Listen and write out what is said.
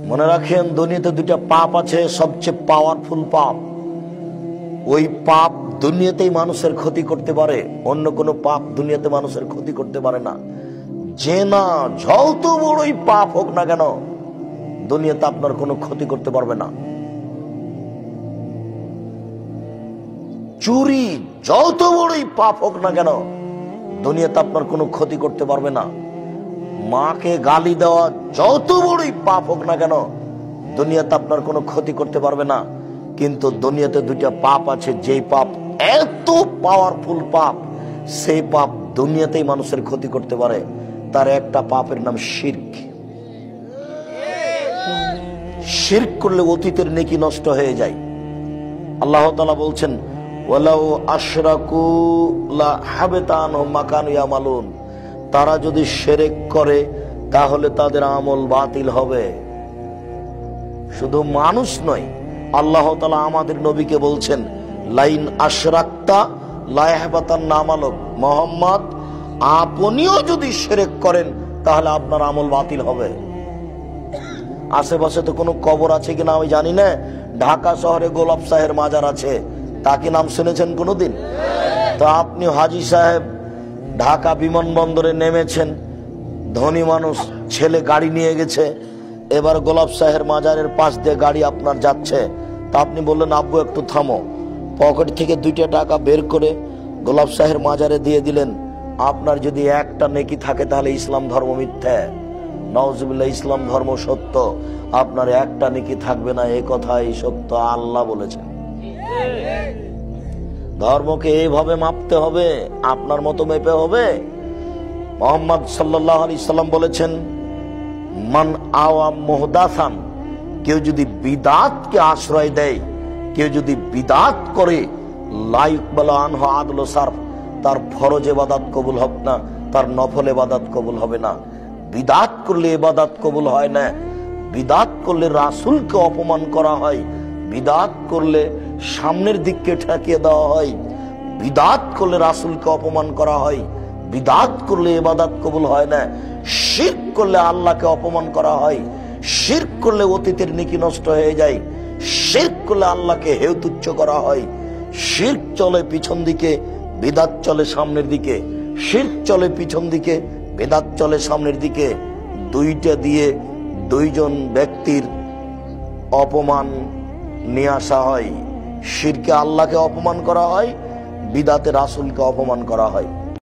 মনে রাখেন, দুনিয়াতে দুইটা পাপ আছে, সবচেয়ে পাওয়ারফুল পাপ। ওই পাপ দুনিয়াতেই মানুষের ক্ষতি করতে পারে, অন্য কোনো পাপ দুনিয়াতে মানুষের ক্ষতি করতে পারে না। জেনা যত বড়ই পাপ হোক না কেন, দুনিয়াতে আপনার কোনো ক্ষতি করতে পারবে না। চুরি যত বড়ই পাপ হোক না কেন, দুনিয়াতে আপনার কোনো ক্ষতি করতে পারবে না। মাকে গালি দেওয়া যত বড়ই পাপ হোক না কেন, দুনিয়াতে আপনার কোনো ক্ষতি করতে পারবে না। কিন্তু দুনিয়াতে দুইটা পাপ আছে, যেই পাপ এত পাওয়ারফুল পাপ, সেই পাপ দুনিয়াতেই মানুষের ক্ষতি করতে পারে। তার একটা পাপের নাম শিরক। শিরক করলে অতীতের নেকি নষ্ট হয়ে যায়। আল্লাহ তাআলা বলছেন, ওয়ালাউ আশরাকু লা হাবিতা আনহুম মা কানু ইয়ামালুন। তারা যদি শিরক করে তাহলে তাদের আমল বাতিল হবে। শুধু মানুষ নয়, আল্লাহ তাআলা আমাদের নবীকে বলছেন, লাইন আশরাকতা লা ইয়াহবাতান্না আমালুক। মুহাম্মদ, আপনিও যদি শিরক করেন তাহলে আপনার আমল বাতিল হবে। আশেপাশে তো কোনো কবর আছে কিনা আমি জানি না। ঢাকা শহরে গোলাপ সাহের মাজার আছে, তা কি নাম শুনেছেন কোনোদিন? তো আপনি হাজী সাহেব ঢাকা বিমানবন্দরে নেমেছেন, ধনী মানুষ, ছেলে গাড়ি নিয়ে গেছে, এবার গোলাপ সাহের মাজারের পাশ দিয়ে গাড়ি আপনার যাচ্ছে। তা আপনি বললেন, আব্বু একটু থামো। পকেট থেকে 2টা টাকা বের করে গোলাপ সাহের মাজারে দিয়ে দিলেন। আপনার যদি একটা নেকি থাকে তাহলে ইসলাম ধর্ম মিথ্যা। নাউজুবিল্লাহ, ইসলাম ধর্ম সত্য, আপনার একটা নেকি থাকবে না, এই কথাই সত্য, আল্লাহ বলেছেন। ধর্মকে এইভাবে মাপতে হবে, আপনার মতো মেপে হবে। মুহাম্মদ সাল্লাল্লাহু আলাইহি সাল্লাম বলেছেন, মান আওয়া মুহদাসান, কেউ যদি বিদআতকে আশ্রয় দেয়, কেউ যদি বিদআত করে, লা ইকবালু আনহু আদলু সারফ, তার ফরজ ইবাদত কবুল হবে না, তার নফল ইবাদত কবুল হবে না। বিদআত করলে ইবাদত কবুল হয় না। বিদআত করলে রাসূলকে অপমান করা হয়। বিদআত করলে সামনের দিককে ঠেকিয়ে দেওয়া হয়। বিদআত করলে রাসূলকে অপমান করা হয়। বিদআত করলে ইবাদত কবুল হয় না। শিরক করলে আল্লাহকে অপমান করা হয়। শিরক করলে অতীতের নেকি নষ্ট হয়ে যায়। শিরক করলে আল্লাহকে হেয় তুচ্ছ করা হয়। শিরক চলে পিছন দিকে, বিদআত চলে সামনের দিকে। শিরক চলে পিছন দিকে, বিদআত চলে সামনের দিকে। দুইটা দিয়ে দুইজন ব্যক্তির অপমান নিয়ে আসা হয়। শিরকে আল্লাহকে অপমান করা হয়, বিদআতে রাসূলকে অপমান করা হয়।